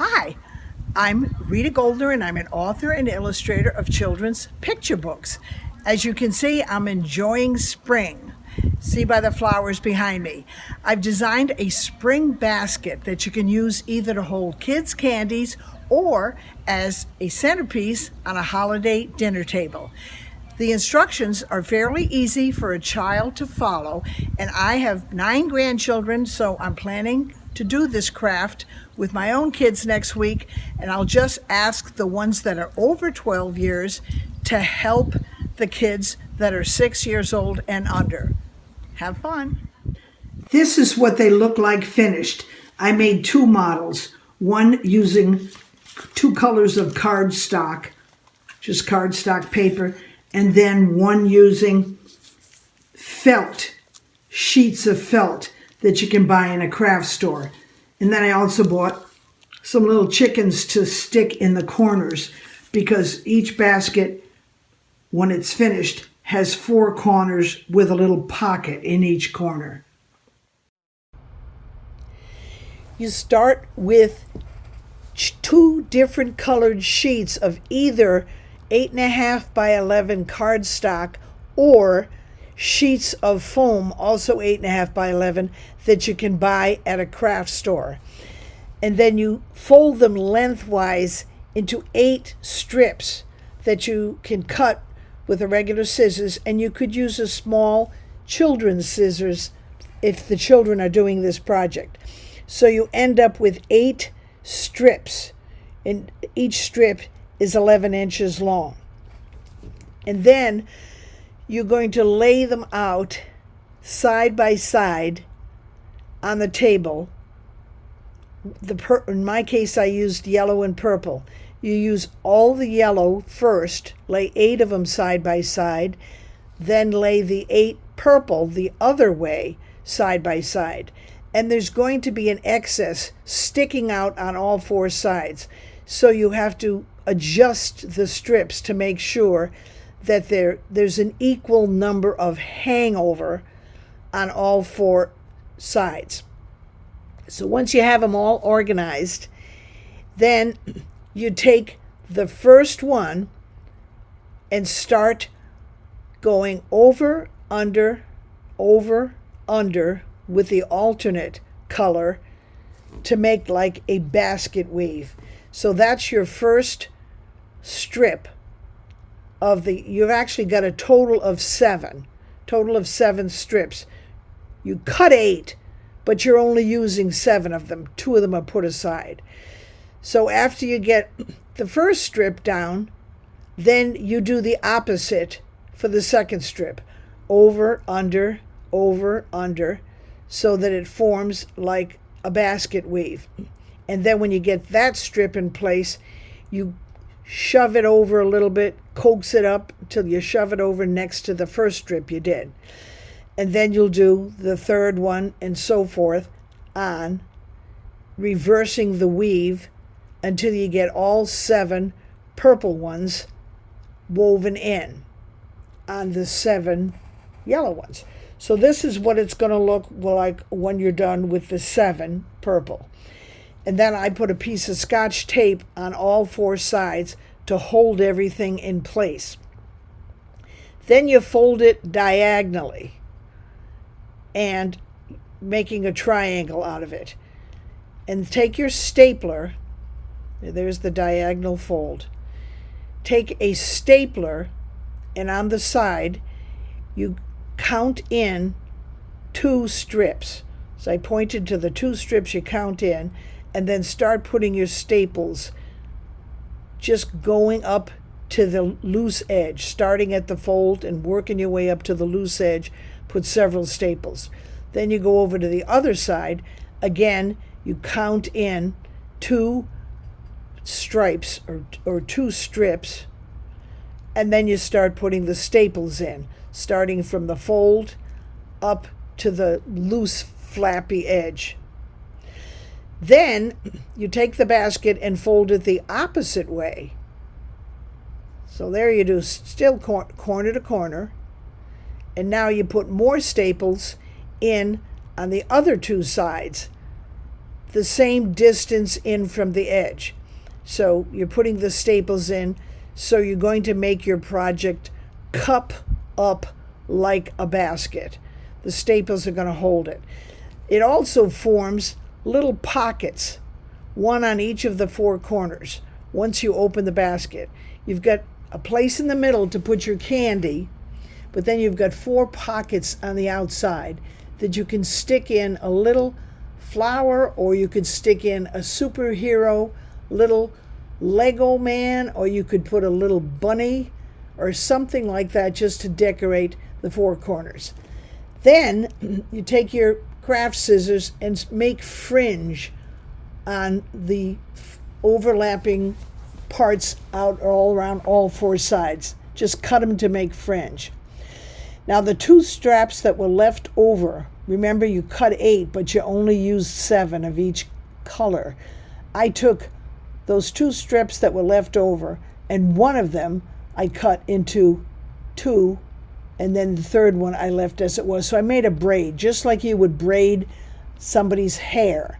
Hi, I'm Rita Goldner, and I'm an author and illustrator of children's picture books. As you can see, I'm enjoying spring. See by the flowers behind me. I've designed a spring basket that you can use either to hold kids' candies or as a centerpiece on a holiday dinner table. The instructions are fairly easy for a child to follow, and I have 9 grandchildren, so I'm planning to do this craft with my own kids next week, and I'll just ask the ones that are over 12 years to help the kids that are 6 years old and under. Have fun. This is what they look like finished. I made 2 models, one using 2 colors of cardstock, just cardstock paper, and then one using felt, sheets of felt that you can buy in a craft store. And then I also bought some little chickens to stick in the corners because each basket, when it's finished, has 4 corners with a little pocket in each corner. You start with 2 different colored sheets of either 8.5 by 11 cardstock or sheets of foam, also 8.5 by 11, that you can buy at a craft store. And then you fold them lengthwise into 8 strips that you can cut with a regular scissors, and you could use a small children's scissors if the children are doing this project. So you end up with 8 strips, and each strip is 11 inches long. And then you're going to lay them out side by side on the table. In my case, I used yellow and purple. You use all the yellow first, lay 8 of them side by side, then lay the 8 purple the other way side by side. And there's going to be an excess sticking out on all 4 sides. So you have to adjust the strips to make sure that there's an equal number of hangover on all 4 sides. So once you have them all organized, then you take the first one and start going over, under with the alternate color to make like a basket weave. So that's your first strip of you've actually got a total of 7 strips. You cut 8, but you're only using 7 of them. 2 of them are put aside. So after you get the first strip down, then you do the opposite for the second strip. Over, under, so that it forms like a basket weave. And then when you get that strip in place, you shove it over a little bit, coax it up until you shove it over next to the first strip you did. And then you'll do the third one and so forth on, reversing the weave until you get all 7 purple ones woven in on the 7 yellow ones. So this is what it's going to look like when you're done with the 7 purple. And then I put a piece of Scotch tape on all 4 sides to hold everything in place. Then you fold it diagonally and making a triangle out of it. And take your stapler, there's the diagonal fold. Take a stapler, and on the side, you count in 2 strips. So I pointed to the 2 strips you count in, and then start putting your staples, just going up to the loose edge, starting at the fold and working your way up to the loose edge. Put several staples. Then you go over to the other side. Again, you count in 2 stripes or 2 strips, and then you start putting the staples in, starting from the fold up to the loose flappy edge. Then you take the basket and fold it the opposite way. So there you do, still corner to corner. And now you put more staples in on the other 2 sides. the same distance in from the edge. So you're putting the staples in, so you're going to make your project cup up like a basket. The staples are going to hold it. It also forms little pockets, one on each of the four corners. Once you open the basket, you've got a place in the middle to put your candy, but then you've got four pockets on the outside that you can stick in a little flower, or you could stick in a superhero little Lego man, or you could put a little bunny or something like that just to decorate the four corners. Then you take your craft scissors and make fringe on the overlapping parts out all around all four sides. Just cut them to make fringe. Now the two straps that were left over, remember you cut 8, but you only used 7 of each color. I took those 2 strips that were left over, and one of them I cut into 2, and then the third one I left as it was. So I made a braid, just like you would braid somebody's hair.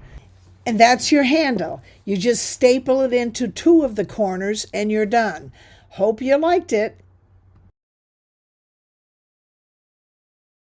And that's your handle. You just staple it into 2 of the corners and you're done. Hope you liked it.